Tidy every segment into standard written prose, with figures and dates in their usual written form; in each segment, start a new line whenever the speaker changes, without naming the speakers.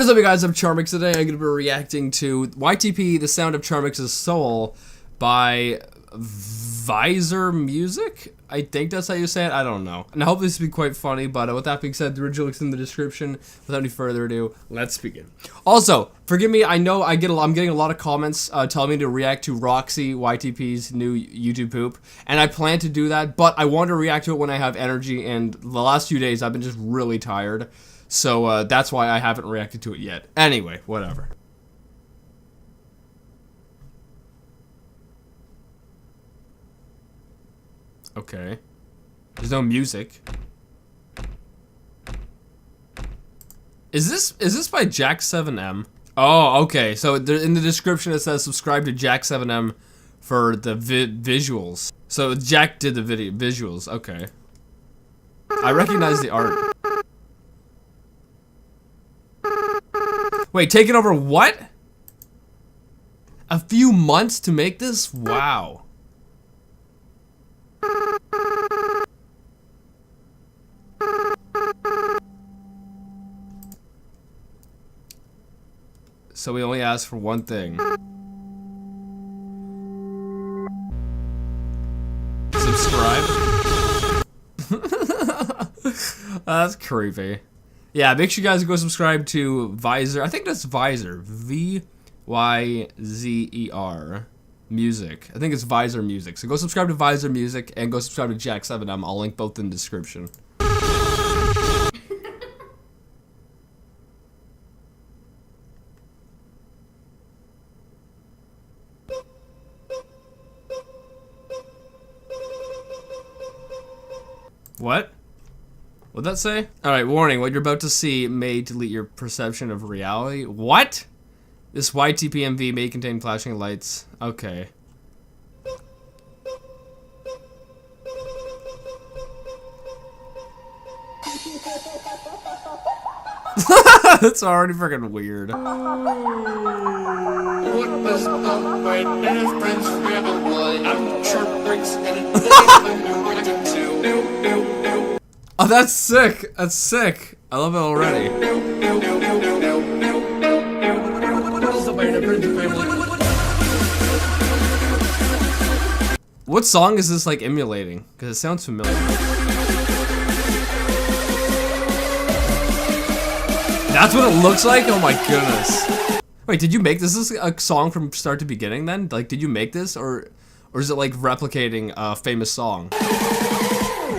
What is up, you guys? I'm Charmxs. Today I'm going to be reacting to YTP, The Sound of Charmxs' Soul by Visor Music? I think that's how you say it. I don't know. And I hope this will be quite funny, but with that being said, the original link's in the description. Without any further ado, let's begin. Also, forgive me, I know I'm getting a lot of comments telling me to react to Roxy YTP's new YouTube poop, and I plan to do that, but I want to react to it when I have energy, and the last few days I've been just really tired. So that's why I haven't reacted to it yet. Anyway, whatever. Okay. There's no music. Is this by Jack7M? Oh, okay. So there, in the description it says subscribe to Jack7M for the visuals. So Jack did the visuals. Okay. I recognize the art. Wait, taking over what? A few months to make this? Wow. So we only asked for one thing. Subscribe? That's creepy. Yeah, make sure you guys go subscribe to Visor. I think that's Visor. V-Y-Z-E-R. Music. I think it's Visor Music. So go subscribe to Visor Music and go subscribe to Jack7M. I'll link both in the description. What? What'd that say? Alright, warning, what you're about to see may delete your perception of reality. What? This YTP MV may contain flashing lights. Okay. That's already freaking weird. Oh, that's sick. That's sick. I love it already. What song is this like emulating? Because it sounds familiar. That's what it looks like? Oh my goodness. Wait, did you make this? Is this a song from start to beginning then? Like, did you make this? Or is it like replicating a famous song?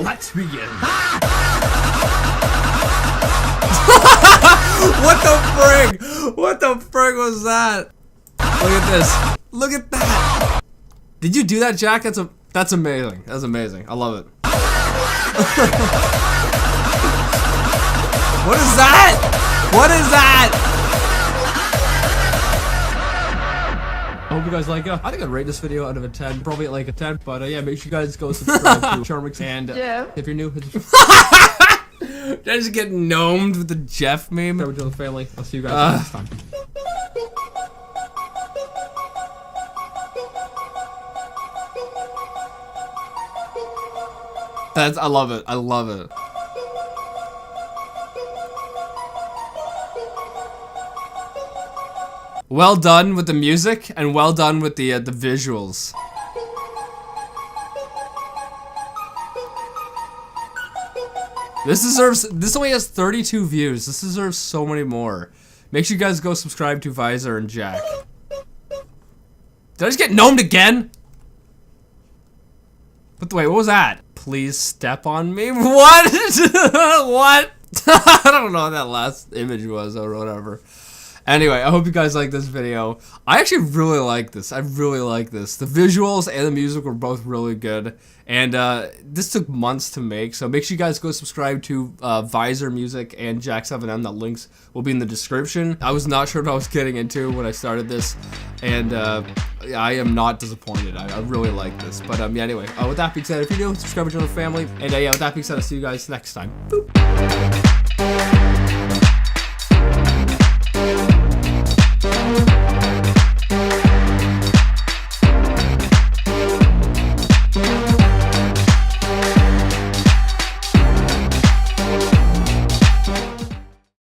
Let's begin. What the frig? What the frig was that? Look at this. Look at that. Did you do that, Jack? That's amazing. That's amazing. I love it. What is that? What is that? I hope you guys like it. I think I'd rate this video out of a 10. Probably at like a 10. But yeah, make sure you guys go subscribe to Charmxs. And if you're new, did I just get gnomed with the Jeff meme? Over to the family. I'll see you guys next time. I love it. I love it. Well done with the music, and well done with the visuals. This only has 32 views. This deserves so many more. Make sure you guys go subscribe to Visor and Jack. Did I just get gnomed again? But wait, what was that? Please step on me? What? What? I don't know what that last image was or whatever. Anyway, I hope you guys like this video. I actually really like this. I really like this. The visuals and the music were both really good. And this took months to make. So make sure you guys go subscribe to Visor Music and Jack7M. That links will be in the description. I was not sure what I was getting into when I started this. And I am not disappointed. I really like this. But yeah, anyway, with that being said, if you're new, subscribe to the family. And yeah, with that being said, I'll see you guys next time. Boop.